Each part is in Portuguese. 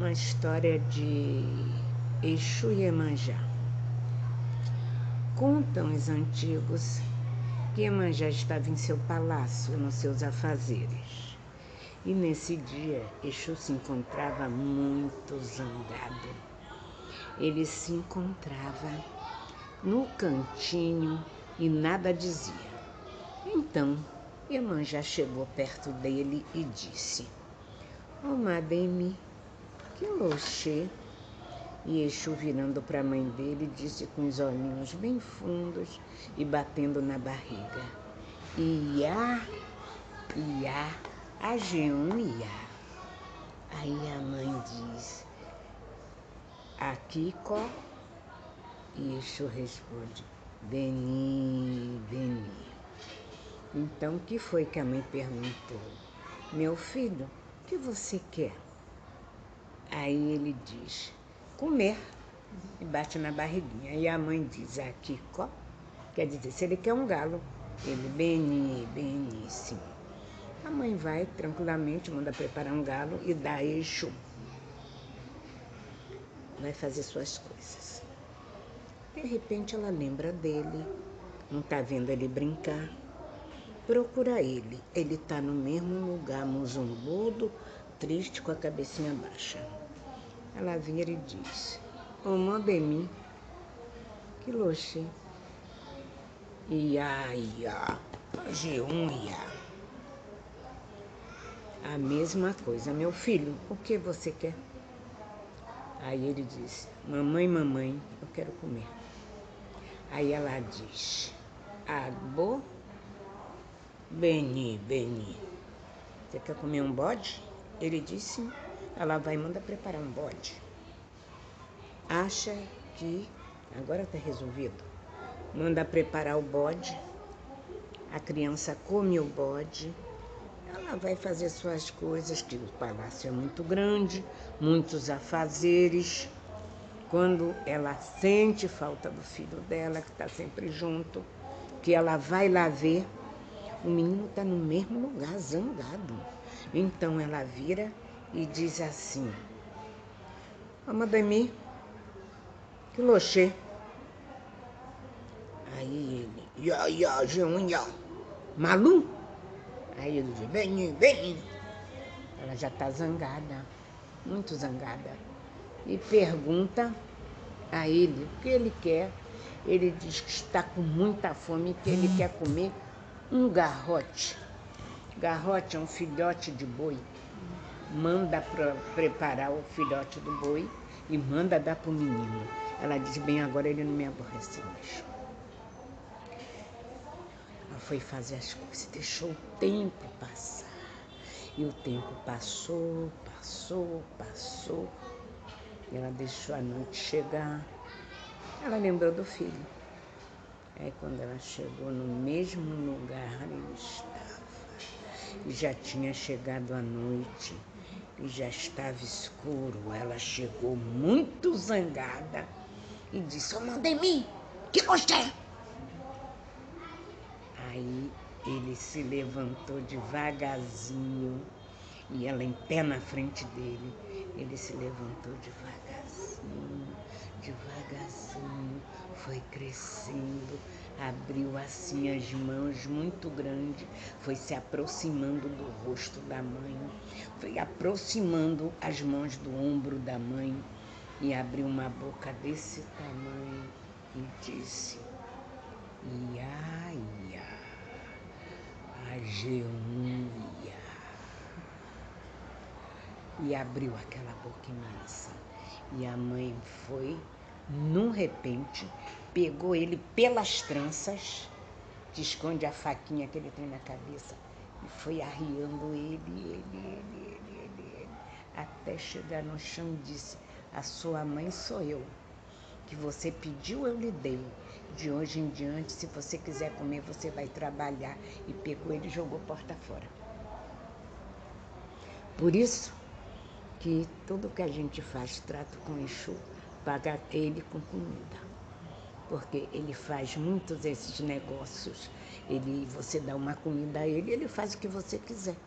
uma história de Exu e Iemanjá. Contam os antigos que Iemanjá estava em seu palácio, nos seus afazeres. E nesse dia, Exu se encontrava muito zangado. Ele se encontrava no cantinho e nada dizia. Então, Iemanjá chegou perto dele e disse: "Ó Mademi, que loxê." E Exu, virando para a mãe dele, disse com os olhinhos bem fundos e batendo na barriga: "Iá, iá, Ajeum iá." Aí a mãe diz: "Aqui, có." E Exu responde: "Beni, beni." Então, o que foi que a mãe perguntou? "Meu filho, o que você quer?" Aí ele diz: "Comer." E bate na barriguinha. Aí a mãe diz: "Aqui, có." Quer dizer, se ele quer um galo, ele: "Beni, beni, sim." A mãe vai tranquilamente, manda preparar um galo e dá a Exu. Vai fazer suas coisas. De repente ela lembra dele, não está vendo ele brincar. Procura ele. Ele está no mesmo lugar, muzumbudo, triste, com a cabecinha baixa. Ela vira e diz: "Ô Mademi, que loxê." "Iá, iá, Ajeum iá." A mesma coisa. "Meu filho, o que você quer?" Aí ele diz: "Mamãe, mamãe, eu quero comer." Aí ela diz: "Agbo, beni, beni." "Você quer comer um bode?" Ele diz sim. Ela vai e manda preparar um bode. Acha que agora está resolvido. Manda preparar o bode. A criança come o bode. Ela vai fazer suas coisas, que o palácio é muito grande, muitos afazeres. Quando ela sente falta do filho dela, que está sempre junto, que ela vai lá ver, o menino está no mesmo lugar, zangado. Então ela vira e diz assim: "Ô Mademi, que loxê." Aí ele: "Iá, iá, Ajeum iá, Malu." Aí ele diz: "Beni, beni." Ela já está zangada, muito zangada. E pergunta a ele o que ele quer. Ele diz que está com muita fome e que ele quer comer um garrote. Garrote é um filhote de boi. Manda preparar o filhote do boi e manda dar para o menino. Ela diz: "Bem, agora ele não me aborrece mais." Ela foi fazer as coisas, deixou o tempo passar. E o tempo passou, passou, passou. E ela deixou a noite chegar. Ela lembrou do filho. Aí quando ela chegou no mesmo lugar, ele estava. E já tinha chegado a noite. E já estava escuro. Ela chegou muito zangada e disse: "Ô Mademi, que você?" Aí ele se levantou devagarzinho e ela em pé na frente dele. Ele se levantou devagarzinho, devagarzinho, foi crescendo, abriu assim as mãos muito grande, foi se aproximando do rosto da mãe, foi aproximando as mãos do ombro da mãe e abriu uma boca desse tamanho e disse: "Iá, iá, Ajeum iá." E abriu aquela boca imensa. E a mãe foi, num repente, pegou ele pelas tranças, que esconde a faquinha que ele tem na cabeça, e foi arriando ele, até chegar no chão e disse: "A sua mãe sou eu. Que você pediu, eu lhe dei. De hoje em diante, se você quiser comer, você vai trabalhar." E pegou ele e jogou porta fora. Por isso que tudo que a gente faz, trato com Exu, paga ele com comida. Porque ele faz muitos desses negócios. Você dá uma comida a ele, ele faz o que você quiser.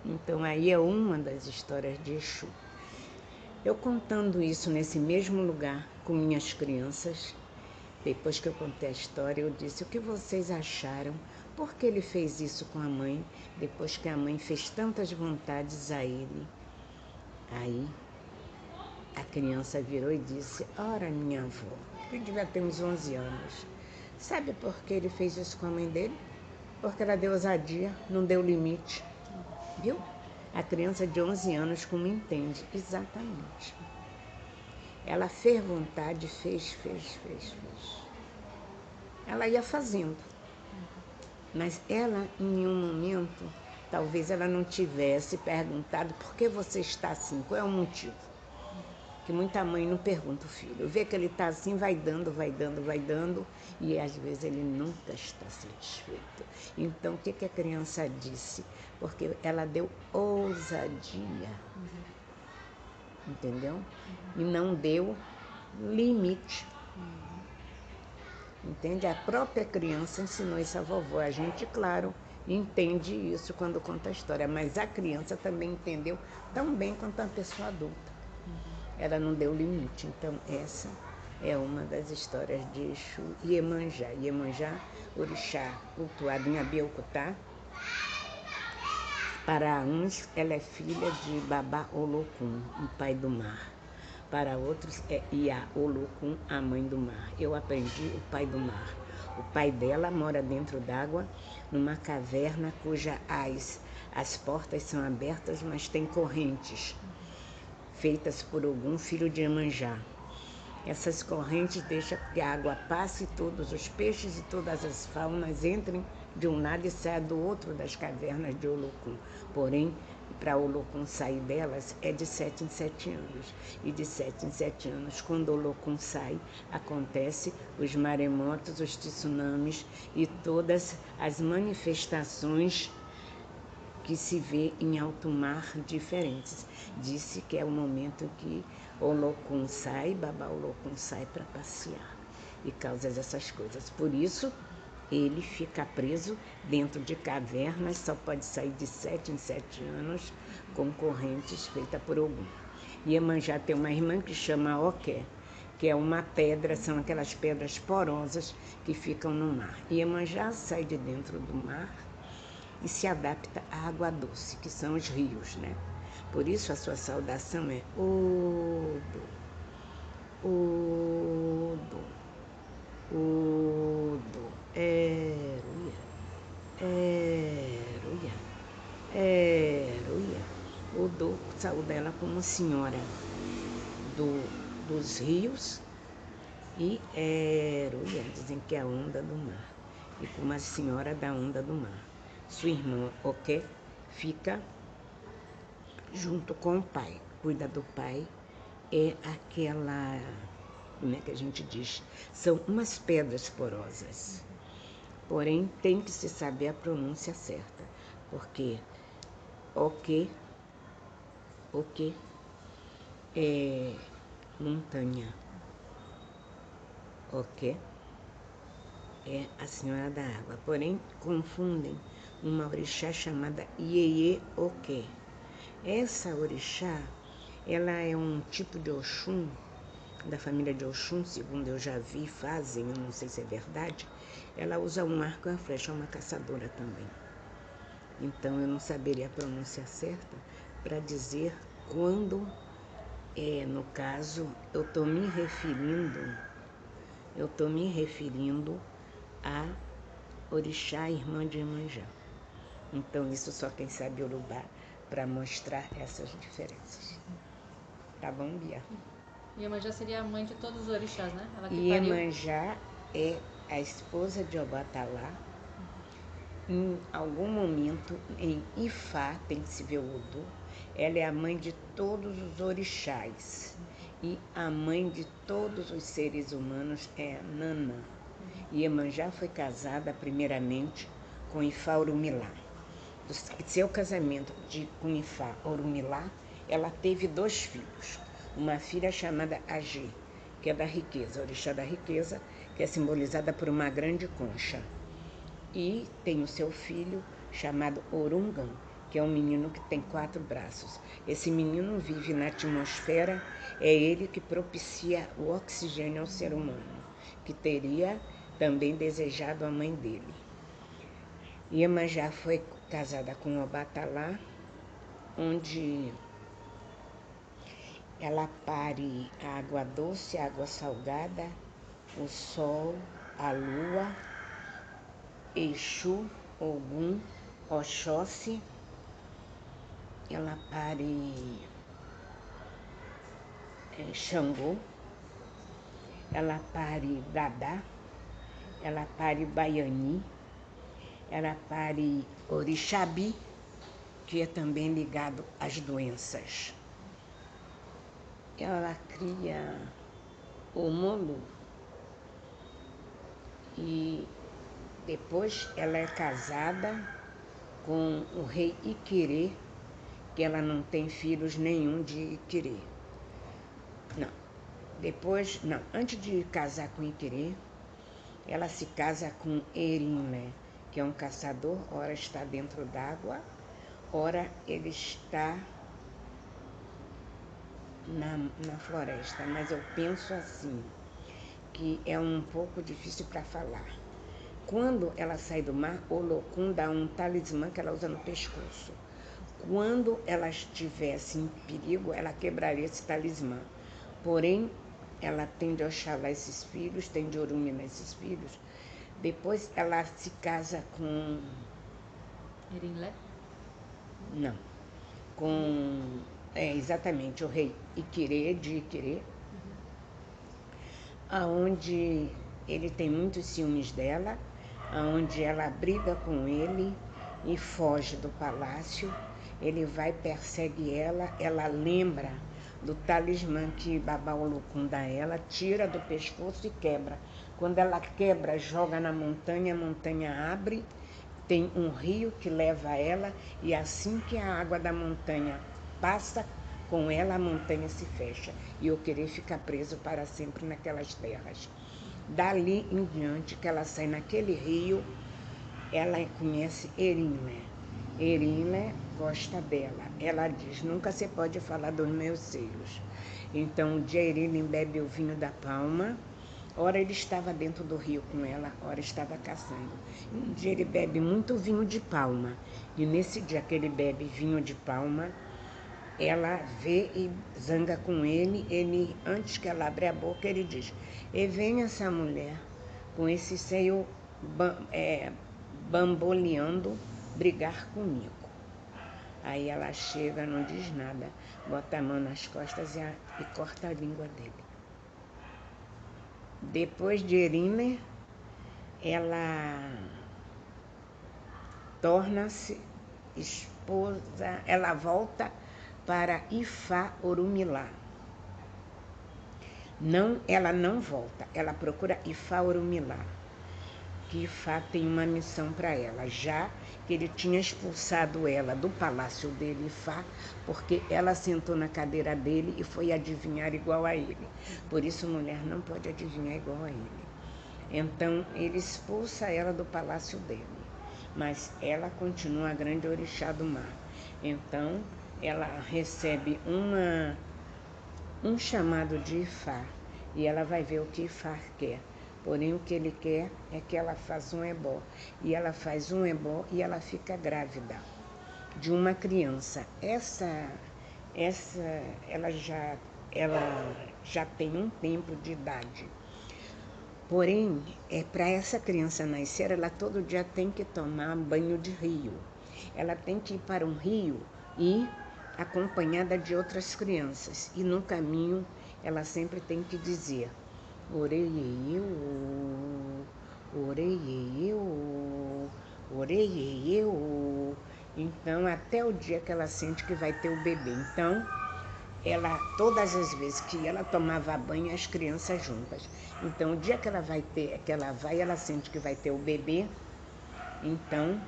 Então aí é uma das histórias de Exu. Eu contando isso nesse mesmo lugar com minhas crianças, depois que eu contei a história, eu disse: o que vocês acharam? Por que ele fez isso com a mãe, depois que a mãe fez tantas vontades a ele? Aí a criança virou e disse: ora, minha avó, que devia ter uns 11 anos, sabe por que ele fez isso com a mãe dele? Porque ela deu ousadia, não deu limite. Viu? A criança de 11 anos como entende exatamente. Ela fez vontade, fez. Ela ia fazendo. Mas ela, em nenhum momento, talvez ela não tivesse perguntado por que você está assim, qual é o motivo. Que muita mãe não pergunta o filho. Vê que ele está assim, vai dando, e às vezes ele nunca está satisfeito. Então, o que a criança disse? Porque ela deu ousadia, entendeu? E não deu limite. Entende? A própria criança ensinou isso à vovó. A gente, claro, entende isso quando conta a história, mas a criança também entendeu tão bem quanto a pessoa adulta. Ela não deu limite. Então, essa é uma das histórias de Exu e Iemanjá. Iemanjá, orixá cultuado em Abiocutá. Para uns, ela é filha de Babá Olocum, o pai do mar. Para outros, é Iá Olocum, a mãe do mar. Eu aprendi o pai do mar. O pai dela mora dentro d'água, numa caverna cuja as portas são abertas, mas tem correntes feitas por Ogum, filho de Iemanjá. Essas correntes deixam que a água passe e todos os peixes e todas as faunas entrem de um lado e saiam do outro das cavernas de Olocum. Porém, para Olocum sair delas é de 7 em 7 anos. E de 7 em 7 anos, quando Olocum sai, acontece os maremotos, os tsunamis e todas as manifestações que se vê em alto mar diferentes. Disse que é o momento que Olocum sai, Babá Olocum sai para passear e causa essas coisas. Por isso, ele fica preso dentro de cavernas, só pode sair de 7 em 7 anos com correntes feitas por Ogum. Iemanjá tem uma irmã que chama Oké, que é uma pedra, são aquelas pedras porosas que ficam no mar. Iemanjá sai de dentro do mar e se adapta à água doce, que são os rios, né? Por isso a sua saudação é Odo, Odo, Odo, Eruia, Eruia, Eruia. Odo saúda ela como senhora dos rios e Eruia, dizem que é a onda do mar, e como a senhora da onda do mar. Sua irmã, Oké, fica junto com o pai, cuida do pai, é aquela, como é que a gente diz? São umas pedras porosas, porém tem que se saber a pronúncia certa, porque Oké é montanha, Oké é a senhora da água, porém confundem uma orixá chamada Iê Oké. Essa orixá, ela é um tipo de Oxum, da família de Oxum, segundo eu já vi, fazem, eu não sei se é verdade. Ela usa um arco e uma flecha, é uma caçadora também. Então eu não saberia a pronúncia certa para dizer quando, no caso, eu estou me referindo a orixá irmã de Iemanjá. Então isso só quem sabe Yorubá para mostrar essas diferenças. Tá bom, Bia? Iemanjá seria a mãe de todos os orixás, né? Ela que Iemanjá é a esposa de Obatalá. Em algum momento, em Ifá, tem que se ver o Odu, ela é a mãe de todos os orixás. E a mãe de todos os seres humanos é Nanã. Iemanjá foi casada primeiramente com Ifá Orumilá. Do seu casamento com Ifá Orumilá, ela teve 2 filhos. Uma filha chamada Agê, que é da riqueza, orixá da riqueza, que é simbolizada por uma grande concha. E tem o seu filho chamado Orungan, que é um menino que tem 4 braços. Esse menino vive na atmosfera, é ele que propicia o oxigênio ao ser humano, que teria também desejado a mãe dele. Iemanjá foi casada com Obatalá, onde ela pare a água doce, a água salgada, o sol, a lua, Exu, Ogum, Oxóssi. Ela pare Xangô, ela pare Dadá, ela pare Baiani, ela pare Orixabi, que é também ligado às doenças. Ela cria o Molu e depois ela é casada com o rei Iquirê, que ela não tem filhos nenhum de Iquirê. Antes de casar com Iquirê, ela se casa com Erinlé, que é um caçador, ora está dentro d'água, ora ele está na floresta, mas eu penso assim, que é um pouco difícil para falar. Quando ela sai do mar, Olokun dá um talismã que ela usa no pescoço. Quando ela estivesse em perigo, ela quebraria esse talismã. Porém, ela tem de Oxalá esses filhos, tem de Orumilá esses filhos. Depois ela se casa com... Erinlé? Não. Exatamente, o rei Iquirê, de Iquirê, aonde ele tem muitos ciúmes dela, aonde ela briga com ele e foge do palácio. Ele vai, persegue ela, ela lembra do talismã que Babaolocum dá a ela, tira do pescoço e quebra. Quando ela quebra, joga na montanha, a montanha abre, tem um rio que leva ela, e assim que a água da montanha passa com ela, a montanha se fecha e o querer fica preso para sempre naquelas terras. Dali em diante, que ela sai naquele rio, ela conhece Erinlé. Erinlé gosta dela. Ela diz: nunca se pode falar dos meus seios. Então, um dia Erinlé bebe o vinho da palma. Ora ele estava dentro do rio com ela, ora estava caçando. Um dia ele bebe muito vinho de palma. E nesse dia que ele bebe vinho de palma, ela vê e zanga com ele. Ele, antes que ela abra a boca, ele diz: e vem essa mulher com esse seio bamboleando brigar comigo. Aí ela chega, não diz nada, bota a mão nas costas e corta a língua dele. Depois de Erinlé, ela torna-se esposa, ela volta para Ifá Orumilá. Não, ela não volta, ela procura Ifá Orumilá, que Ifá tem uma missão para ela, já que ele tinha expulsado ela do palácio dele, Ifá, porque ela sentou na cadeira dele e foi adivinhar igual a ele. Por isso, mulher não pode adivinhar igual a ele. Então, ele expulsa ela do palácio dele, mas ela continua a grande orixá do mar. Então, ela recebe um chamado de Ifá, e ela vai ver o que Ifá quer. Porém, o que ele quer é que ela faça um ebó. E ela faz um ebó e ela fica grávida de uma criança. Ela já tem um tempo de idade. Porém, para essa criança nascer, ela todo dia tem que tomar banho de rio. Ela tem que ir para um rio e acompanhada de outras crianças. E no caminho, ela sempre tem que dizer: Oreiê, oreiê, oreiê. Então, até o dia que ela sente que vai ter o bebê. Então, ela, todas as vezes que ela tomava banho, as crianças juntas. Então, o dia que ela sente que vai ter o bebê, então,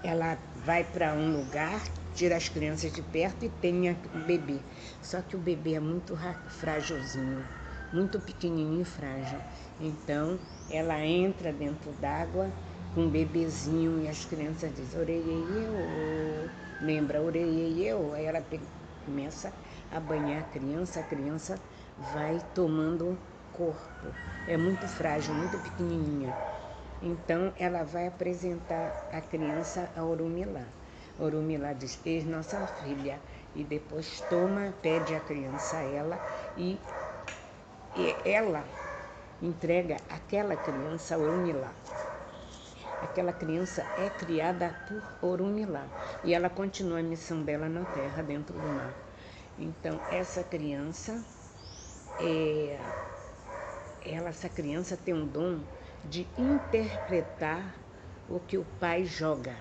ela vai para um lugar, tira as crianças de perto e tem o bebê. Só que o bebê é muito frágilzinho, muito pequenininho e frágil. Então, ela entra dentro d'água com um bebezinho e as crianças dizem oreiê, lembra oreiê, aí ela começa a banhar a criança vai tomando corpo. É muito frágil, muito pequenininha. Então ela vai apresentar a criança a Orumilá. Orumilá diz, eis nossa filha. E depois pede a criança a ela e ela entrega aquela criança a Orumilá. Aquela criança é criada por Orumilá e ela continua a missão dela na terra, dentro do mar. Então, essa criança tem um dom de interpretar o que o pai joga.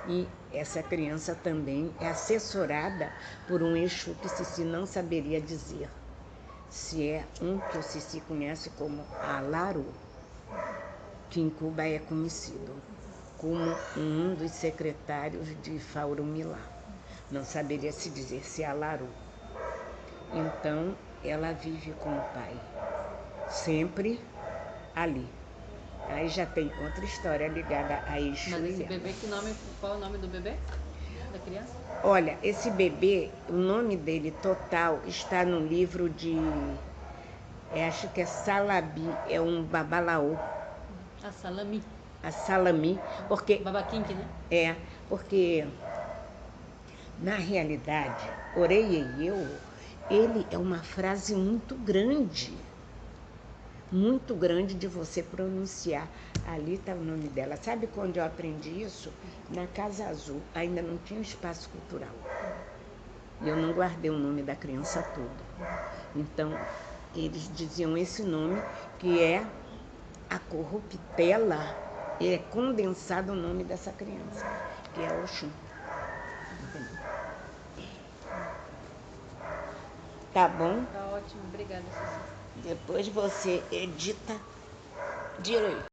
E essa criança também é assessorada por um Exu que Cici não saberia dizer. Se é um que o Cici conhece como Alaru, que em Cuba é conhecido como um dos secretários de Faurumilá. Não saberia se dizer se é Alaru. Então, ela vive com o pai, sempre ali. Aí já tem outra história ligada a Exu. Mas esse bebê, qual é o nome do bebê? Da criança? Olha, esse bebê, o nome dele total está no livro de, acho que é Salabi, é um babalaô. A Salami. A Salami, porque... Babaquinque, né? Porque na realidade, Oreieieu, ele é uma frase muito grande de você pronunciar. Ali está o nome dela. Sabe quando eu aprendi isso? Na Casa Azul, ainda não tinha espaço cultural. E eu não guardei o nome da criança todo. Então, eles diziam esse nome, que é a corruptela, é condensado o nome dessa criança, que é Oxum. Tá bom? Tá ótimo, obrigada, Cici. Depois você edita direito.